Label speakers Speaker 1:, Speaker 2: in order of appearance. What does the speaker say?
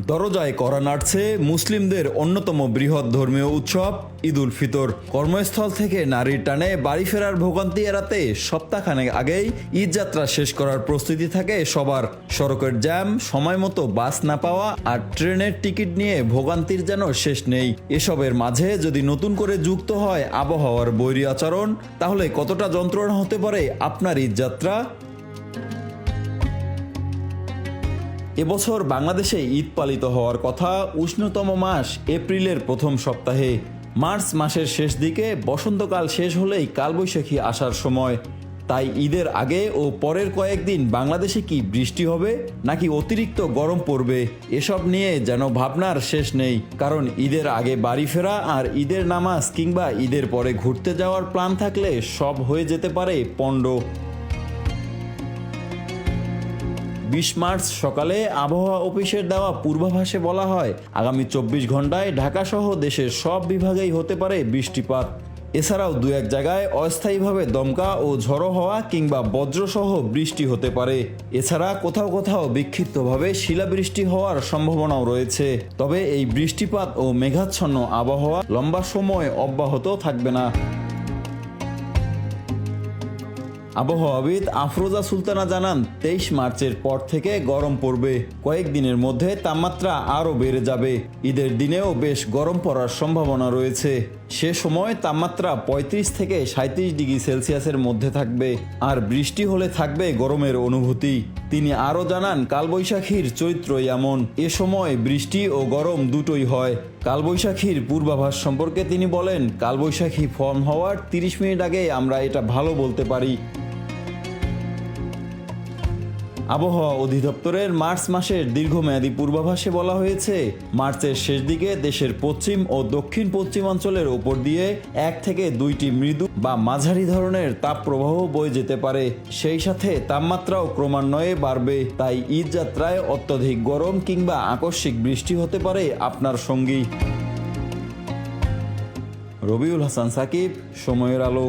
Speaker 1: দরজায় কড়া নাড়ছে মুসলিমদের অন্যতম বৃহৎ ধর্মীয় উৎসব ঈদ উল ফিতর। কর্মস্থল থেকে নারীর টানে বাড়ি ফেরার ভোগান্তি এড়াতে সপ্তাহখানেক আগেই ঈদ যাত্রা শেষ করার প্রস্তুতি থাকে সবার। সড়কের জ্যাম, সময় মতো বাস না পাওয়া আর ট্রেনের টিকিট নিয়ে ভোগান্তির যেন শেষ নেই। এসবের মাঝে যদি নতুন করে যুক্ত হয় আবহাওয়ার বৈরী আচরণ, তাহলে কতটা যন্ত্রণা হতে পারে আপনার ঈদ যাত্রা। এবছর বাংলাদেশে ঈদ পালিত হওয়ার কথা উষ্ণতম মাস এপ্রিলের প্রথম সপ্তাহে। মার্চ মাসের শেষ দিকে বসন্তকাল শেষ হলেই কালবৈশাখী আসার সময়। তাই ঈদের আগে ও পরের কয়েকদিন বাংলাদেশে কি বৃষ্টি হবে নাকি অতিরিক্ত গরম পড়বে, এসব নিয়ে যেন ভাবনার শেষ নেই। কারণ ঈদের আগে বাড়ি ফেরা আর ঈদের নামাজ কিংবা ঈদের পরে ঘুরতে যাওয়ার প্ল্যান থাকলে সব হয়ে যেতে পারে পণ্ড। 20 মার্চ সকালে আবহাওয়া অফিসের দেওয়া পূর্বাভাসে বলা হয় আগামী 24 ঘন্টায় ঢাকাসহ দেশের সব বিভাগেই হতে পারে বৃষ্টিপাত। এছাড়াও দু এক জায়গায় অস্থায়ীভাবে দমকা ও ঝড়ো হওয়া কিংবা বজ্রসহ বৃষ্টি হতে পারে। এছাড়া কোথাও কোথাও বিক্ষিপ্তভাবে শিলাবৃষ্টি হওয়ার সম্ভাবনাও রয়েছে। তবে এই বৃষ্টিপাত ও মেঘাচ্ছন্ন আবহাওয়া লম্বা সময় অব্যাহত থাকবে না। আবহাওয়াবিদ আফরোজা সুলতানা জানান 23 মার্চের পর থেকে গরম পড়বে। কয়েকদিনের মধ্যে তাপমাত্রা আরও বেড়ে যাবে। ঈদের দিনেও বেশ গরম পড়ার সম্ভাবনা রয়েছে। সে সময় তাপমাত্রা 35 থেকে 37 ডিগ্রি সেলসিয়াসের মধ্যে থাকবে আর বৃষ্টি হলে থাকবে গরমের অনুভূতি। তিনি আরও জানান কালবৈশাখীর চরিত্রই এমন, এ সময় বৃষ্টি ও গরম দুটোই হয়। কালবৈশাখীর পূর্বাভাস সম্পর্কে তিনি বলেন, কালবৈশাখী ফর্ম হওয়ার 30 মিনিট আগে আমরা এটা ভালো বলতে পারি। আবহাওয়া অধিদপ্তরের মার্চ মাসের দীর্ঘমেয়াদী পূর্বাভাসে বলা হয়েছে মার্চের শেষ দিকে দেশের পশ্চিম ও দক্ষিণ পশ্চিমাঞ্চলের ওপর দিয়ে 1 থেকে 2টি মৃদু বা মাঝারি ধরনের তাপপ্রবাহ বয়ে যেতে পারে। সেই সাথে তাপমাত্রাও ক্রমান্বয়ে বাড়বে। তাই ঈদ যাত্রায় অত্যধিক গরম কিংবা আকস্মিক বৃষ্টি হতে পারে আপনার সঙ্গী। রবিউল হাসান সাকিব, সময়ের আলো।